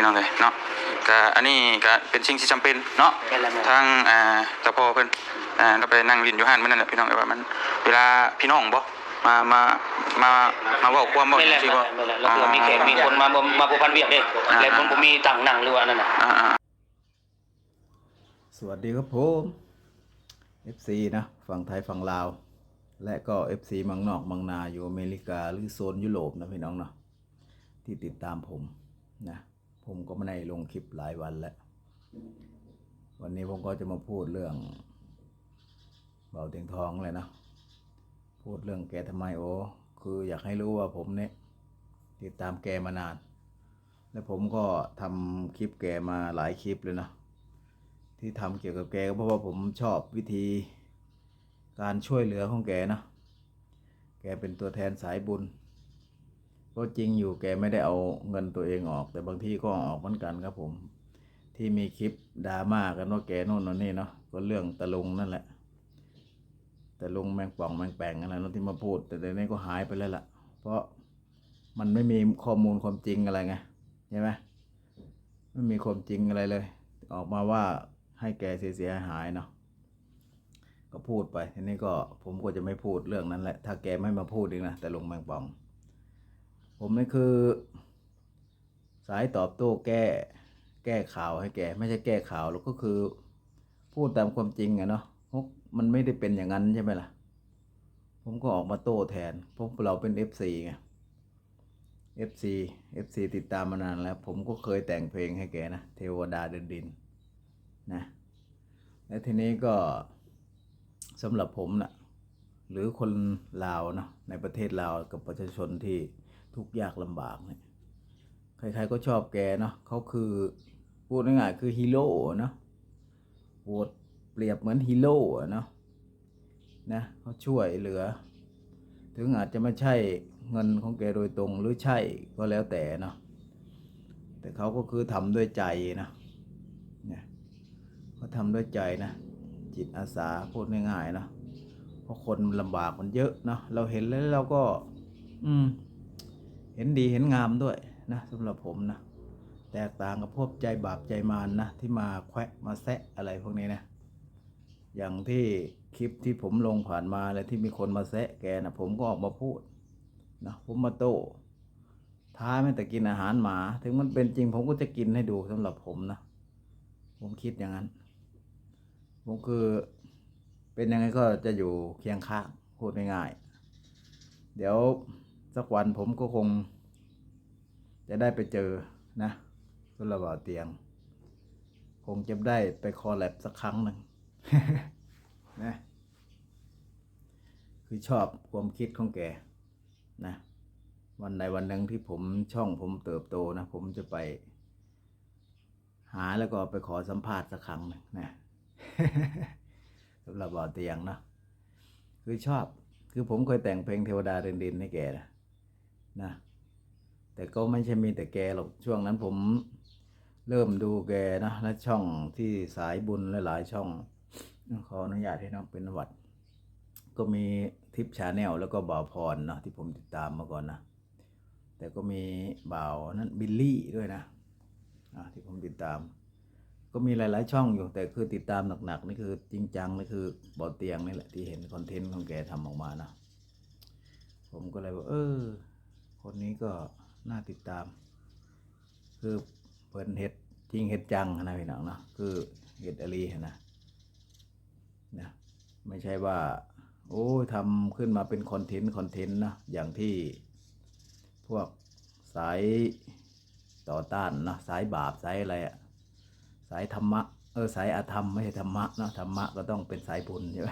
น้องเลยเนาะก็อันนี้ก็เป็นสิ่งที่จำเป็นเนาะทางตะพอเพิ่นเราไปนั่งลินอยู่ห้านมันนั่นแหละพี่น้องว่ามันเวลาพี่น้องบ่มาเว้าความบ่จังซี่บ่แล้วก็มีแขกมีคนมาบ่พันเวียกเด้แล้วผมบ่มีตังค์นั่งหรือว่านั่นน่ะสวัสดีครับผม FC นะฝั่งไทยฝั่งลาวและก็ FC เมืองนอกเมืองนาอยู่อเมริกาหรือโซนยุโรปนะพี่น้องเนาะที่ติดตามผมนะผมก็ไม่ได้ลงคลิปหลายวันแล้ววันนี้ผมก็จะมาพูดเรื่องเบาเตียงทองเลยนะพูดเรื่องแกทำไมคืออยากให้รู้ว่าผมเนี่ยติดตามแกมานานและผมก็ทำคลิปแกมาหลายคลิปเลยนะที่ทำเกี่ยวกับแกก็เพราะว่าผมชอบวิธีการช่วยเหลือของแกนะแกเป็นตัวแทนสายบุญก็จริงอยู่แกไม่ได้เอาเงินตัวเองออกแต่บางทีก็ออกเหมือนกันครับผมที่มีคลิปดราม่ากันว่าแกโน่นนี่เนาะก็เรื่องตะลุงนั่นแหละตะลุงแมงป่องแมงแปงอะไรนั่นที่มาพูดแต่เดี๋ยวนี้ก็หายไปแล้วล่ะเพราะมันไม่มีข้อมูลความจริงอะไรไงใช่ไหมไม่มีความจริงอะไรเลยออกมาว่าให้แกเสียหายเนาะก็พูดไปทีนี้ก็ผมก็จะไม่พูดเรื่องนั้นแหละถ้าแกไม่มาพูดอีกนะแต่ลุงแมงป่องผมนี่คือสายตอบโต้แก้ข่าวให้แกไม่ใช่แก้ข่าวหรอกก็คือพูดตามความจริงอะเนาะมันไม่ได้เป็นอย่างนั้นใช่ไหมล่ะผมก็ออกมาโต้แทนเพราะเราเป็น FC ไง FC ติดตามมานานแล้วผมก็เคยแต่งเพลงให้แกนะเทวดาเดินดินนะและทีนี้ก็สำหรับผมนะหรือคนลาวนะในประเทศลาวกับประชาชนที่ทุกข์ยากลำบากเนี่ยใครๆก็ชอบแกเนาะเขาคือพูดง่ายๆคือฮีโร่เนาะโหดเปรียบเหมือนฮีโร่เนาะนะเขาช่วยเหลือถึงอาจจะไม่ใช่เงินของแกโดยตรงหรือใช่ก็แล้วแต่เนาะแต่เขาก็คือทำด้วยใจนะเนี่ยเขาทำด้วยใจนะจิตอาสาพูดง่ายๆนะเพราะคนลำบากมันเยอะเนาะเราเห็นแล้วเราก็เห็นดีเห็นงามด้วยนะสำหรับผมนะแตกต่างกับพวกใจบาปใจมารนะที่มาแควะมาแซะอะไรพวกนี้นะอย่างที่คลิปที่ผมลงผ่านมาเลยที่มีคนมาแซะแกนะผมก็ออกมาพูดนะผมมาโต้ท้าแม้แต่กินอาหารหมาถึงมันเป็นจริงผมก็จะกินให้ดูสำหรับผมนะผมคิดอย่างนั้นผมคือเป็นยังไงก็จะอยู่เคียงข้างพูดง่ายๆเดี๋ยวสักวันผมก็คงจะได้ไปเจอนะสุรบ่าวเตียงคงจะได้ไปคอลแลบสักครั้งหนึ่ง นะคือชอบความคิดของแกนะวันใดวันหนึ่งที่ช่องผมเติบโตนะผมจะไปหาแล้วก็ไปขอสัมภาษณ์สักครั้งหนึ่งนะ สำหรับบ่าวเตียงนะคือชอบคือผมเคยแต่งเพลงเทวดาเดินดินให้แกนะแต่ก็ไม่ใช่มีแต่แกหรอกช่วงนั้นผมเริ่มดูแกนะและช่องที่สายบุญหลายๆช่องขออนุญาตให้น้องเป็นหวัดก็มีทิปชาแนลแล้วก็บ่าวพรเนาะที่ผมติดตามมาก่อนนะแต่ก็มีบ่าวนั้นบิลลี่ด้วยนะที่ผมติดตามก็มีหลายๆช่องอยู่แต่คือติดตามหนักๆนี่คือจริงจังนี่คือบ่าวเตียงนี่แหละที่เห็นคอนเทนต์ของแกทำออกมานะผมก็เลยว่าคนนี้ก็น่าติดตามคือเปิดเห็ดจริงเห็ดจังนะพี่น้องเนาะคือเห็ดอลีนะไม่ใช่ว่าทำขึ้นมาเป็นคอนเทนต์นะอย่างที่พวกสายต่อต้านนะสายบาปสายอะไรสายธรรมะสายอธรรมไม่ใช่ธรรมะเนาะธรรมะก็ต้องเป็นสายบุญใช่ไหม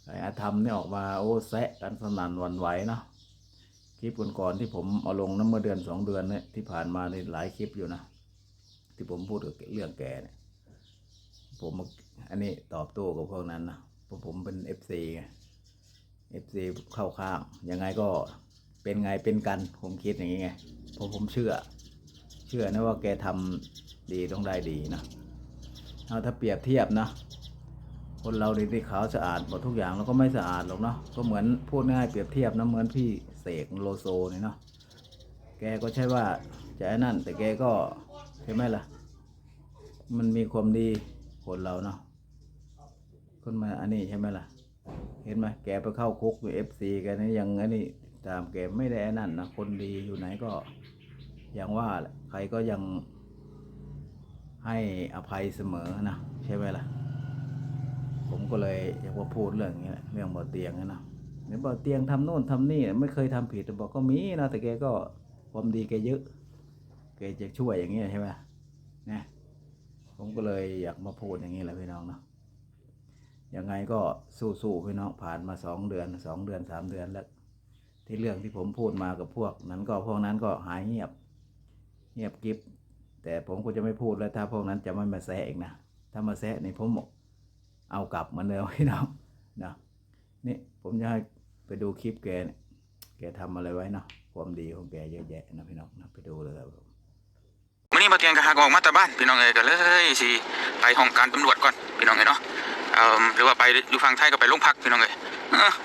สายอธรรมนี่ออกมาแซะกันสนั่นหวั่นไหวเนาะคลิปก่อนๆที่ผมเอาลงเมื่อเดือน2 เดือนเนี่ยที่ผ่านมาในหลายคลิปอยู่นะที่ผมพูดเรื่องแกเนี่ยผมอันนี้ตอบโต้กับพวกนั้นนะเพราะผมเป็น FC ไง FC เข้าข้างยังไงก็เป็นไงเป็นกันผมคิดอย่างนี้ไงเพราะผมเชื่อนะว่าแกทำดีต้องได้ดีนะถ้าเปรียบเทียบนะคนเราดีขาวสะอาดหมดทุกอย่างแล้วก็ไม่สะอาดหรอกเนาะก็เหมือนพูดง่ายเปรียบเทียบนะเหมือนพี่เสกโลโซนี่เนาะแกก็ใช่ว่า จะไอ้นั่นแต่แกก็ใช่ไหมล่ะมันมีความดีคนเราเนาะคนมาอันนี้ใช่ไหมล่ะเห็นไหมแกไปเข้าคุกอยู่FCแกนี่ยังอันนี้ตามแกไม่ได้ไอ้นั่นนะคนดีอยู่ไหนก็อย่างว่าแหละใครก็ยังให้อภัยเสมอนะใช่ไหมล่ะผมก็เลยอยากว่าพูดเรื่องนี้แหละเรื่องบ่อเตียงนะเนี่ยบ่อเตียงทำโน่นทำนี่ไม่เคยทำผิดแต่บอกก็มีนะแต่แกก็ความดีแกเยอะแกจะช่วยอย่างเงี้ยใช่ไหมนะผมก็เลยอยากมาพูดอย่างนี้แหละพี่น้องเนาะยังไงก็สู้ๆพี่น้องผ่านมา2 เดือน3 เดือนแล้วที่เรื่องที่ผมพูดมากับพวกนั้นก็หายเงียบกิ๊บแต่ผมก็จะไม่พูดแล้วถ้าพวกนั้นจะไม่มาแซะอีกนะถ้ามาแซะนี่ผมเอากลับเหมือนเดิมพี่น้องนะนี่ผมจะให้ไปดูคลิปแกเนี่ยแกทำอะไรไว้เนาะความดีของแกเยอะแยะนะพี่น้องนะไปดูเลยครับวันนี้บ่เตียงก็หากออกมาแต่บ้านพี่น้องเอ้ยก็เลยสิไปห้องการตำรวจก่อนพี่น้องเอ้ยเนาะหรือว่าไปอยู่ฝั่งไทยก็ไปโรงพักพี่น้องเอ้ย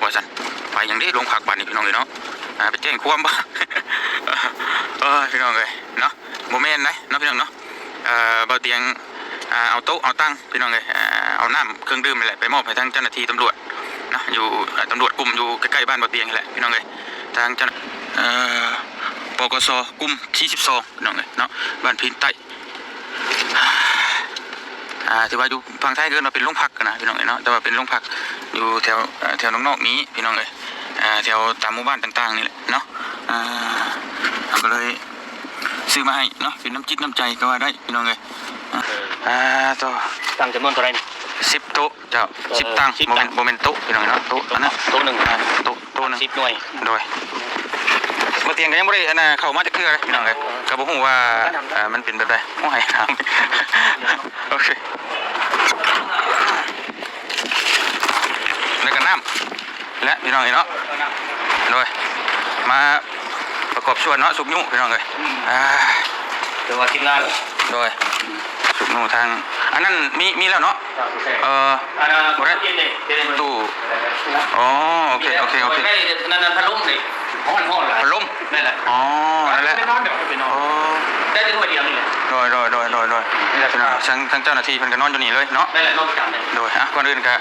ว่าซั่นไปอย่างนี้โรงพักบ้านนี่พี่น้องเอ้ยเนาะไปแจ้งความบ่ พี่น้องเอ้ยเนาะบ่แม่นนะเนาะพี่น้องเนาะบ่เตียงเอาโต๊ะเอาตั้งพี่น้องเอ้ยเอาน้ำเครื่องดื่มนี่แหละไปมอบให้ทางเจ้าหน้าที่ตำรวจนะอยู่ตำรวจกลุ่มอยู่ใกล้ๆบ้านบ่เตียงนี่แหละพี่น้องเอ้ยทางเจ้าปกสกลุ่มที่12พี่น้องเอ้ยเนาะบ้านพินใต้ถือว่าอยู่ฝั่งไทยเกินมาเป็นโรงพักนะพี่น้องเอ้ยเนาะแต่ว่าเป็นโรงพักอยู่แถวนอกๆนี้พี่น้องเอ้ยแถวตามหมู่บ้านต่างๆนี่แหละเนาะก็เลยซื้อมาให้เนาะเป็นน้ำจิตน้ำใจก็ว่าได้พี่น้องเอ้ยต่อ ตั้งจำนวนเท่าไหร่นี่10 โต๊ะเจ้า10 ตั้งโมเมนต์โต๊ะพี่น้องเนาะโต๊ะอันนั้น โต๊ะหนึ่ง โต๊ะนึง 10 หน่วยโดยบ่เตียงก็ยังบ่ได้เข้ามาจักเทื่อเลยพี่น้องเอ้ยก็บ่ฮู้ว่ามันเป็นแบบใดโอ้ยโอเคแล้วก็น้ำและพี่น้องเอ้ยเนาะโดยมาประกอบส่วนเนาะสุกยุ่งพี่น้องเอ้ยเดี๋ยวว่าทีมงานโดยสุกยุ่งทางอันนั้นมีแล้วเนาะอันนั้นตู้อ๋อโอเคนั่นพัดลมสิห้องพัดลมนั่นแหละอ๋อนั่นแหละอ๋อได้ถึงวันเดียวนี่แหละโดยนี่แหละพี่น้องทั้งเจ้าหน้าที่เพิ่นก็นอนอยู่นี่เลยเนาะนั่นแหละนอนประจำเลยโดยก่อนอื่นก็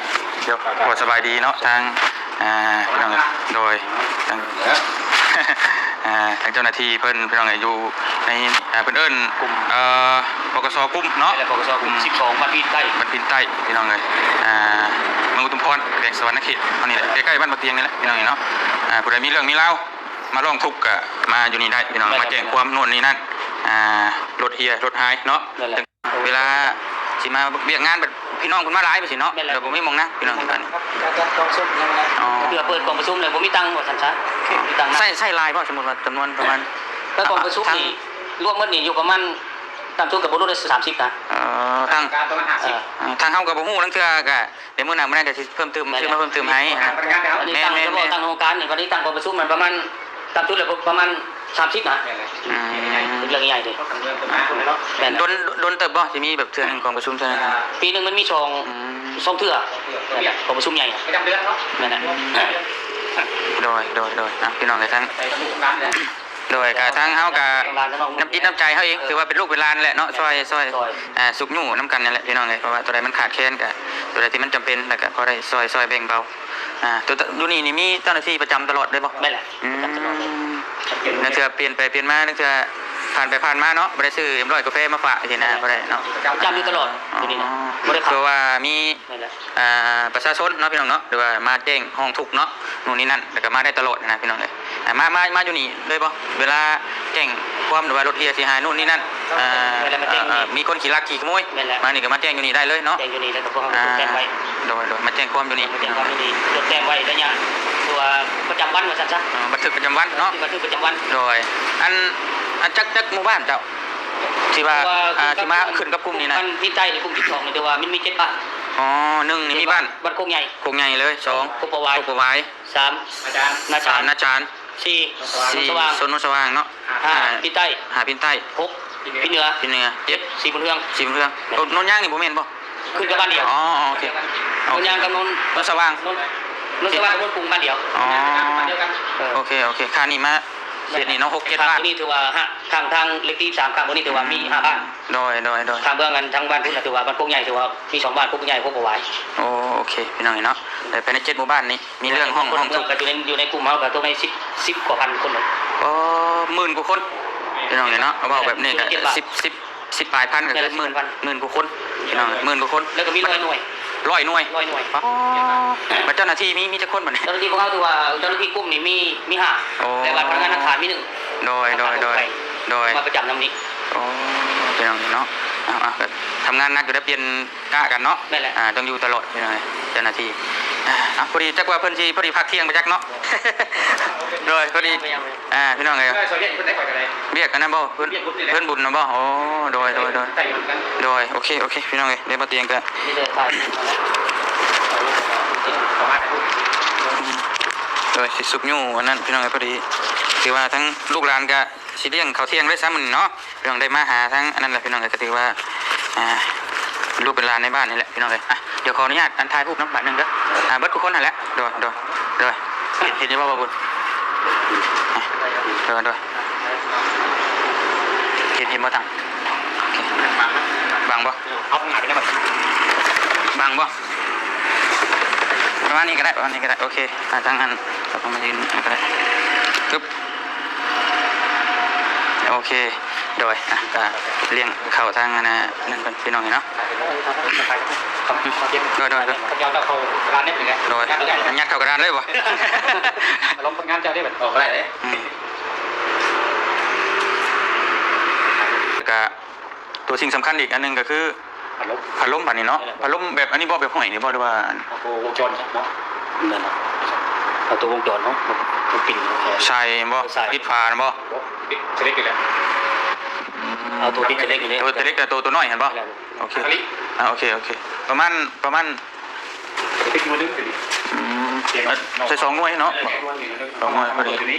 เดี๋ยวขอสบายดีเนาะทางพี่น้องโดยทางเจ้าหน้าที่เพิ่นพี่น้องอยู่ในเพิ่นเอิ้นกลุ่มปกสกลุ่มเนาะปกสกลุ่ม12บ้านพินใต้พี่น้องเมืองอุทุมพรแขวงสวรรณเขตอันนี้แหละใกล้ๆบ้านบ่เตียงนี่แหละพี่น้องเนาะผู้ใดมีเรื่องมีราวมาร้องทุกข์ก็มาอยู่นี่ได้พี่น้องมาแจ้งความโน่นนี่นั่นรถเฮียรถหายเนาะเวลาสิมาเบียกงานแบบพี่น้องคนมาหลายไปสิเนาะแต่ผมไม่มองนะพี่น้องกันเพื่อเปิดกองประชุมเลยผมมีตังค์หมดสัญชาติมีตังค์ใส่ลายเพราะสมมติว่าจำนวนประมาณถ้ากองประชุมนี่รวมมันนี่อยู่ประมาณตามทุนกับโบนัสได้30นะทางเข้ากับบ่ฮู้ทั้งเทื่อก็เดี๋ยวมื้อหน้าจะเพิ่มเติมชื่อมาเพิ่มเติมให้แม่ทางโครงการนี่วันนี้ตั้งกองประชุมมันประมาณตามทุนเลยประมาณ30นะเรื่องใหญ่ดิโดนเติบบ่สิมีแบบเทื่อนึงกองประชุมเทื่อนึงปีนึงมันมี2เทื่อกองประชุมใหญ่ประจำเดือนเนาะนั่นแหละโดยพี่น้องทั้งโดยกะทั้งเฮากะน้ำจิตน้ำใจเฮาเองถือว่าเป็นลูกเป็นหลานแหละเนาะช่วยสุกยู่น้ำกันนั่นแหละพี่น้องเอ้ยเพราะว่าตัวใดมันขาดแคลนกะตัวใดที่มันจำเป็นแล้วก็พอได้ช่วยแบ่งเบาตัวอยู่นี่มีเจ้าหน้าที่ประจำตลอดได้บ่ได้แหละนั่นเทื่อเปลี่ยนไปเปลี่ยนมานั่นเทื่อผ่านมาเนาะบ่ได้ซื้อ100กาแฟมาฝากสินะบ่ได้เนาะจำอยู่ตลอดอยู่นี่นะบ่ได้เพราะว่ามีประชาชนเนาะพี่น้องเนาะหรือว่ามาแจ้งห้องทุกข์เนาะนู่นนี่นั่นแล้วก็มาได้ตลอดนะพี่น้องเอ้ยมาอยู่นี่เลยบ่เวลาแจ้งความหรือว่ารถเฮียสิหายนู่นนี่นั่นมีคนขี่ลักขี่ขโมยมานี่ก็มาแจ้งอยู่นี่ได้เลยเนาะแจ้งอยู่นี่แล้วก็พวกเราแจ้งไว้โดยมาแจ้งความอยู่นี่แจ้งความอยู่นี่จดแจ้งไว้แล้วเนี่ยตัวประจำวันว่าซั่นซะบันทึกประจำวันเนาะบันทึกประจำวันโดยอันจักหมู่บ้านเจ้าที่ว่าที่มาขึ้นกับกลุ่มนี้นะมันพี่ใต้ในกลุ่ม12นี่แต่ว่ามันมี7บ้าน1นี่มีบ้านโคกใหญ่เลย2โคกประวาย3นาจาร4สวนสว่างเนาะ5พี่ใต้6พี่เหนือ7สีบุญเรืองโนนย่างนี่บ่แม่นบ่ขึ้นกับบ้านเดียวโอเคโนนย่างกับโนนสว่างกับโนนกรุงบ้านเดียวโอเคค่านี่มา เขตนี้เนาะ6-7 บ้าน นี่ถือว่าทางเล็กที่3ข้างบนนี่ถือว่ามี5บ้าน โดย ทางเบื้องกันทางบ้านพุ่นถือว่าบ้านพวกใหญ่ถือว่ามี2บ้านพวกใหญ่พวกบ่ไหว โอเคพี่น้องเนาะแต่ภายใน7หมู่บ้านนี้มีเรื่องห้อง คนเมืองก็อยู่ในกลุ่มเฮาก็ตัวใน10กว่าพันคนเลย อ๋อ10,000 กว่าคนพี่น้องเนาะเอาบอกแบบนี้ก็10ปลายพันก็คือ10,000 10,000 กว่าคนพี่น้อง10,000 กว่าคน แล้วก็มี100 หน่วย 100 หน่วย 100 หน่วย อ๋อแล้วเจ้าหน้าที่มีจักคนบ่เนี่ย เจ้าหน้าที่พวกเขาถือว่าเจ้าหน้าที่กลุ่มนี้มี5 โอ้ แต่ว่าพนักงานอาคารมี1 โดย มาประจำนำนี้ โอ้พี่น้องเนาะเอาก็ทำงานหนักอยู่ได้เปลี่ยนกะกันเนาะ นั่นแหละ ต้องอยู่ตลอดพี่น้องเจ้าหน้าที่พอดีจักว่าเพิ่นสิพอดีพักเที่ยงไปจักเนาะ โดยพอดีพี่น้องเอ้ยเรียกกันนะบ่เพิ่นบุญนะบ่โอ้โดยโอเคพี่น้องเอ้ยเดี๋ยวมาเตียงกัน นี่เลยครับ โดยสิสุกยู่วันนั้นพี่น้องเอ้ยพอดีถือว่าทั้งลูกหลานก็สิเลี้ยงข้าวเที่ยงได้ซ้ำมื้อนี้เนาะพี่น้องได้มาหาทั้งอันนั้นแหละพี่น้องเอ้ยก็ถือว่าลูกเป็นหลานในบ้านนี่แหละพี่น้องเอ้ยเดี๋ยวขออนุญาตอันถ่ายรูปน้ำบัตรนึงเด้อเบิดทุกคนนั่นแหละโดยเห็นอยู่บ่บ่บุญโดยเห็นบ่ตังบางบ่เอาหาไปได้บ่บางบ่ประมาณนี้ก็ได้โอเคทางอันเราต้องมายืนก็ได้ปึ๊บโอเคโดยก็เลี้ยงเข้าทางนั่นเป็นพี่น้องเนาะโดย ย้อนเข้าร้านนี้เลย โดยยัดเข้ากระดานเลยบ่ ลงงานเจ้าได้แบบออกได้เลย ก็ตัวสิ่งสำคัญอีกอันนึงก็คือพัดลมแบบนี้เนาะพัดลมแบบอันนี้บ่แบบห้อยนี่บ่หรือว่า วงจรเนาะนั่นน่ะเอาตัววงจรเนาะมันปิ่น ใช่บ่ปิดฝาบ่ เล็กอยู่แล้วเอาตัวปิดเล็กอยู่นี่ ตัวเล็กแต่ตัวน้อยเห็นบ่โอเคโอเคประมาณ ปิดมือนึง ใส่2หน่วยเนาะ2หน่วยพอดี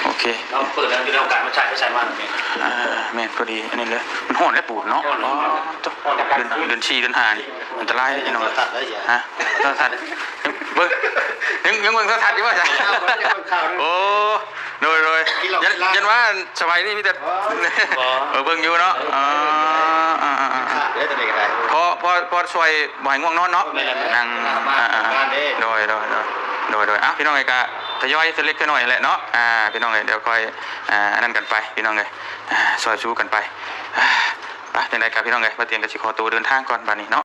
โอเค เราเปิดแล้วอยู่ในโอกาสมาใช้มันแม่นพอดีอันนี้เลยมันฮ้อนได้ปูดเนาะเดือน4เดือน5นี่อันตรายพี่น้องฮะสัตว์เบิ่งยังเบิ่งสัตว์อยู่ว่าจ้ะโอ้โดยยันว่าสมัยนี้มีแต่เบิ่งอยู่เนาะพอช่วยบ่ให้ง่วงนอนเนาะนั่งโดยพี่น้องเอ้ยก็ทยอยเล็กน้อยแหละเนาะพี่น้องเอ้ยเดี๋ยวค่อยนั่นกันไปพี่น้องเอ้ยซอยชูกันไปจังได๋ครับพี่น้องเอ้ยมาเตรียมกันสิขอตัวเดินทางก่อนบัดนี้เนาะ